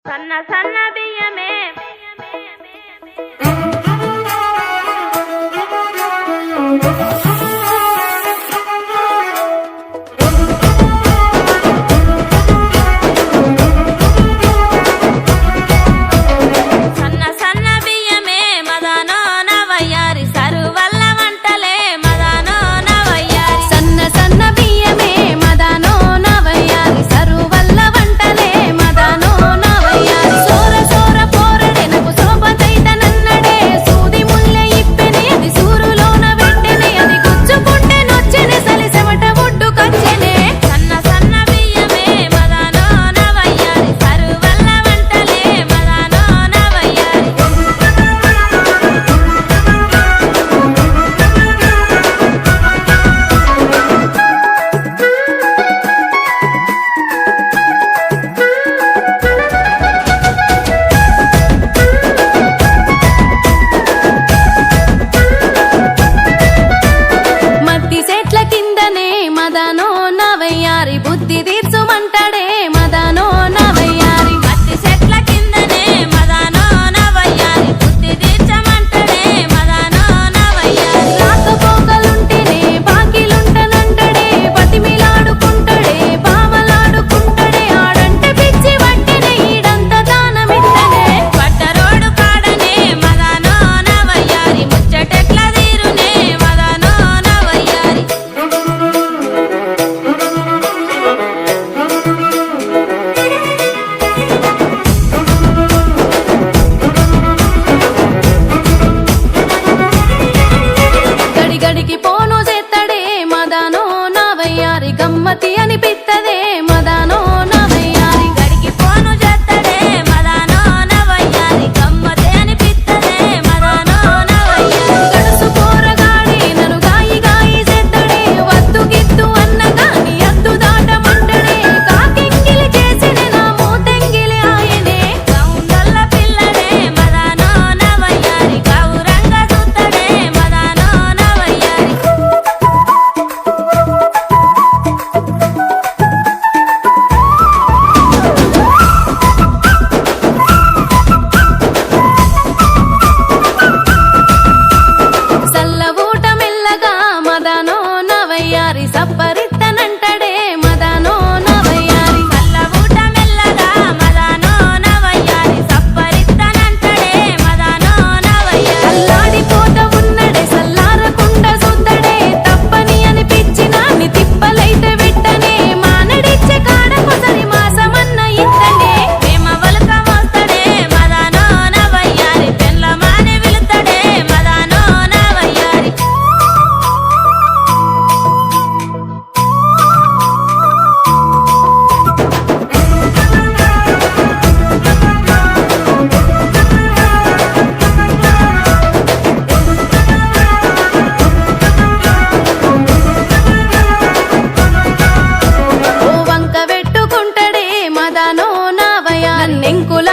సన్న సన్న బియ్యమే సన్న సన్న బియ్యమే మదనో నవయ్యారి సరువల్ల వంటలే మదనో నవయ్యారి సన్న సన్న బియ్యమే మదనో నవయ్యారి సరువల్ల వంటలే మదనో నవయ్యారి సోర సోర పోరడెనకు శోభతైత నన్నడే సూది ముల్లె ఇప్పెనే అది సూరులోన వెట్టెనే అది గుచ్చుకుంటే నొచ్చెనే సలిసెమట ఒడ్డు కచ్చెనే సన్న సన్న బియ్యమే మదనో నవయ్యారి సరువల్ల వంటలే మదనో నవయ్యారి మట్టి చెట్ల కిందనే మదనో నవయ్యారి బుద్ధి తీర్చుమంటాడే మదనో నవయ్యారి మట్టి చెట్ల కిందనే మదనో నవయ్యారి బుద్ధి తీర్చమంటడే మదనో నవయ్యారి రాకపోకలుంటేనే బాకిలుంటనంటడే బతిమిలాడుకుంటడే బావలాడుకుంటడే ఆడంటే పిచ్చి వట్టెనే ఈడంత దానమిట్టనే పట్టరోడు కాడనే మదనో నవయ్యారి ముచ్చటెట్ల తీరునే మదనో నవయ్యారి గడి గడికి పోను చేత్తడే మదనో నవయ్యారి గమ్మతి అనిపిత్తదే మదనో నవయ్యారి గడికి పోను చేత్తడే మదనో నవయ్యారి గమ్మతే అనిపిత్తదే మదనో నవయ్యారి గడుసు పోరగాడే నన్ను గాయి గాయి చేత్తడే వద్దు గిద్దు అన్నగాని అద్దు దాటమంటడే కాకింగిలి చేసిన నా మూతెంగిలి ఆయనే గౌండల్ల పిల్లడే మదనో నవయ్యారి గౌరంగ చూత్తడే మదనో నవయ్యారి సల్ల ఊట మెల్లగా మదనో నవయ్యారి సప్పరిత్తనంటడే మదనో నవయ్యారి చల్లబూట మెల్లగా మదనో నవయ్యారి సప్పరిత్తనంటడే మదనో నవయ్యారి అల్లాడిపోత ఉన్నడే సల్లారకుండ సుద్దడే తప్పని అనిపించిన ని తిప్పలైతే విట్టనే మానడిచ్చే కాడ కొసరి మాసమన్న ఇత్తనే ప్రేమ వలుక మోస్తడే మదనో నవయ్యారి పెళ్ళమాని విలుతడే మదనో నవయ్యారి ఓ వంక పెట్టుకుంటడే మదనో నవయ్యారి నన్నెంకుల